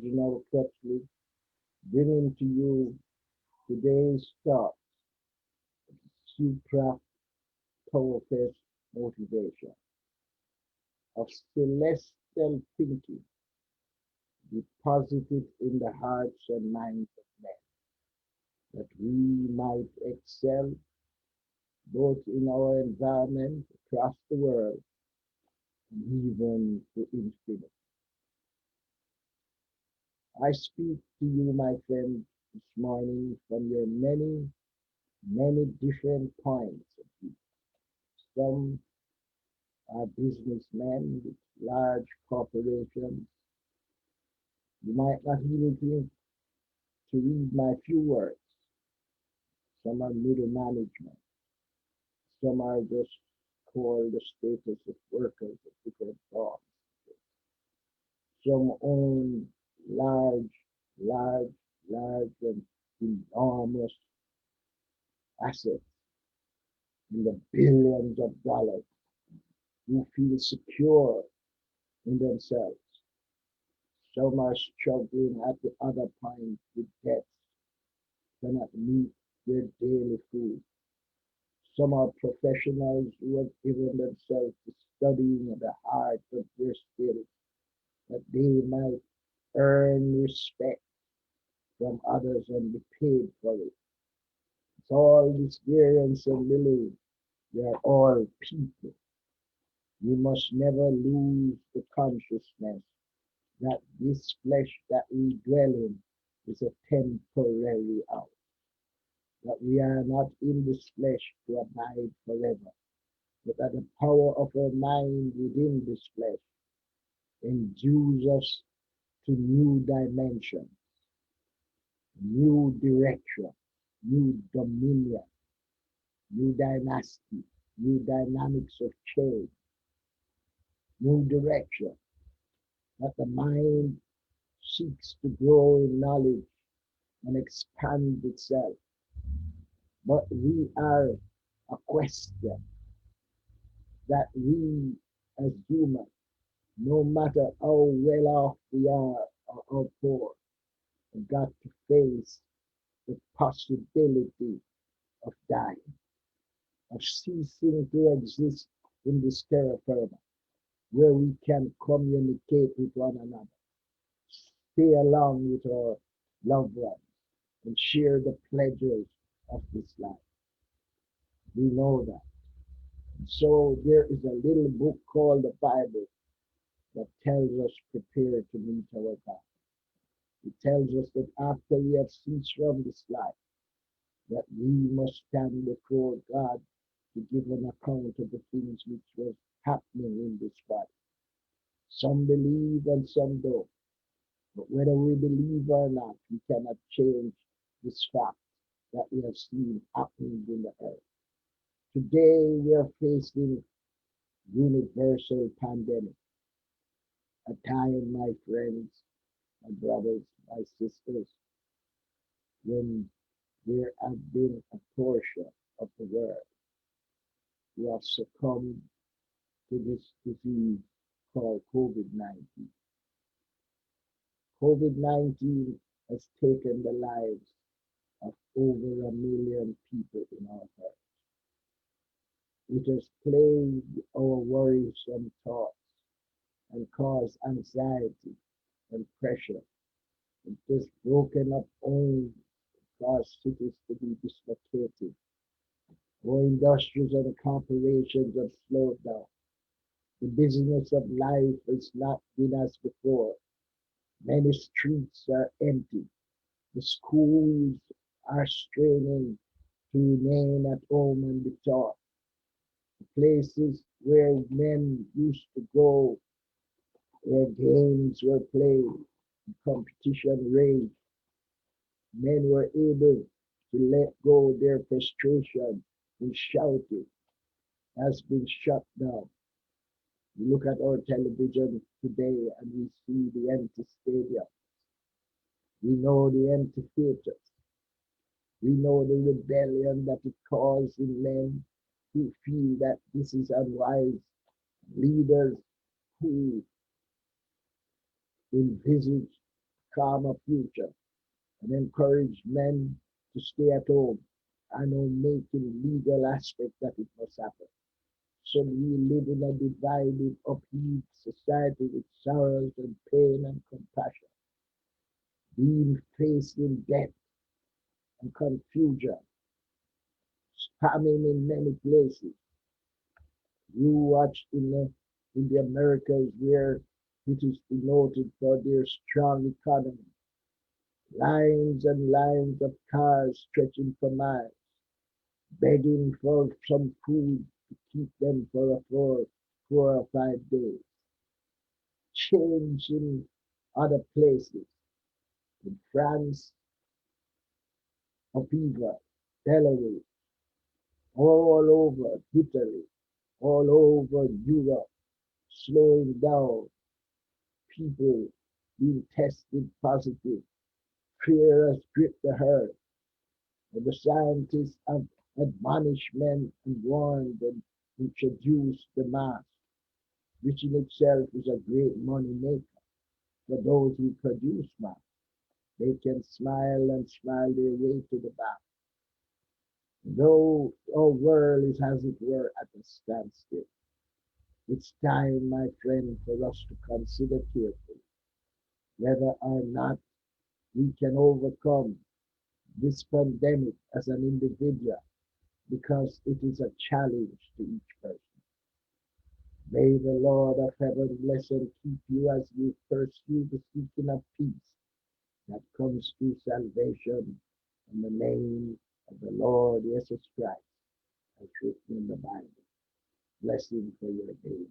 Reginald Crutchley, bringing to you today's thought, SupraPowerfest Motivation of celestial thinking deposited in the hearts and minds of men, that we might excel both in our environment across the world and even to infinity. I speak to you, my friend, this morning from your many different points of view. Some are businessmen with large corporations. You might not even think to read my few words. Some are middle management. Some are just called the status of workers of different forms. Some own large, large, large and enormous assets in the billions of dollars who feel secure in themselves. Some are struggling at the other point with debts, cannot meet their daily food. Some are professionals who have given themselves to studying the heart of their skills that they might earn respect from others and be paid for it. It's all this variance and Lily. They are all people. We must never lose the consciousness that this flesh that we dwell in is a temporary house. That we are not in this flesh to abide forever, but that the power of our mind within this flesh endues us to new dimensions, new direction, new dominion, new dynasty, new dynamics of change, new direction, that the mind seeks to grow in knowledge and expand itself. But we are a question that we as humans, no matter how well off we are or how poor, have got to face the possibility of dying, of ceasing to exist in this terra firma, where we can communicate with one another, stay along with our loved ones, and share the pleasures of this life. We know that. So there is a little book called the Bible that tells us prepare to meet our God. It tells us that after we have ceased from this life, that we must stand before God to give an account of the things which was happening in this body. Some believe and some don't. But whether we believe or not, we cannot change this fact that we have seen happening in the earth. Today we are facing universal pandemic, a time, my friends, my brothers, my sisters, when there have been a portion of the world who have succumbed to this disease called COVID-19. COVID-19 has taken the lives of over 1 million people in our earth. It has plagued our worrisome thoughts and caused anxiety and pressure. It has broken up homes, caused cities to be dislocated. Our industries and corporations have slowed down. The business of life has not been as before. Many streets are empty. The schools are straining to remain at home and be taught. The places where men used to go, where games were played, competition raged, men were able to let go their frustration and shouting has been shut down. We look at our television today and we see the empty stadium. We know the empty theaters. We know the rebellion that it caused in men who feel that this is unwise, leaders who envisage calmer future and encourage men to stay at home and on making legal aspect that it must happen. So we live in a divided, upheaved society with sorrows and pain and compassion, being faced in death and confusion, spamming in many places. You watch in the Americas where it is denoted for their strong economy, lines and lines of cars stretching for miles, begging for some food to keep them for 4 or 5 days. Change in other places, in France, Apiva, Belarus, all over Italy, all over Europe, slowing down, people being tested positive. Fear has gripped the herd, and the scientists have admonished men and warned and introduced the mask, which in itself is a great money maker for those who produce masks. They can smile and smile their way to the bank. Though our world is, as it were, at a standstill, it's time, my friend, for us to consider carefully whether or not we can overcome this pandemic as an individual because it is a challenge to each person. May the Lord of heaven bless and keep you as you pursue the seeking of peace that comes through salvation in the name of the Lord Jesus Christ, as written in the Bible. Blessing for your day.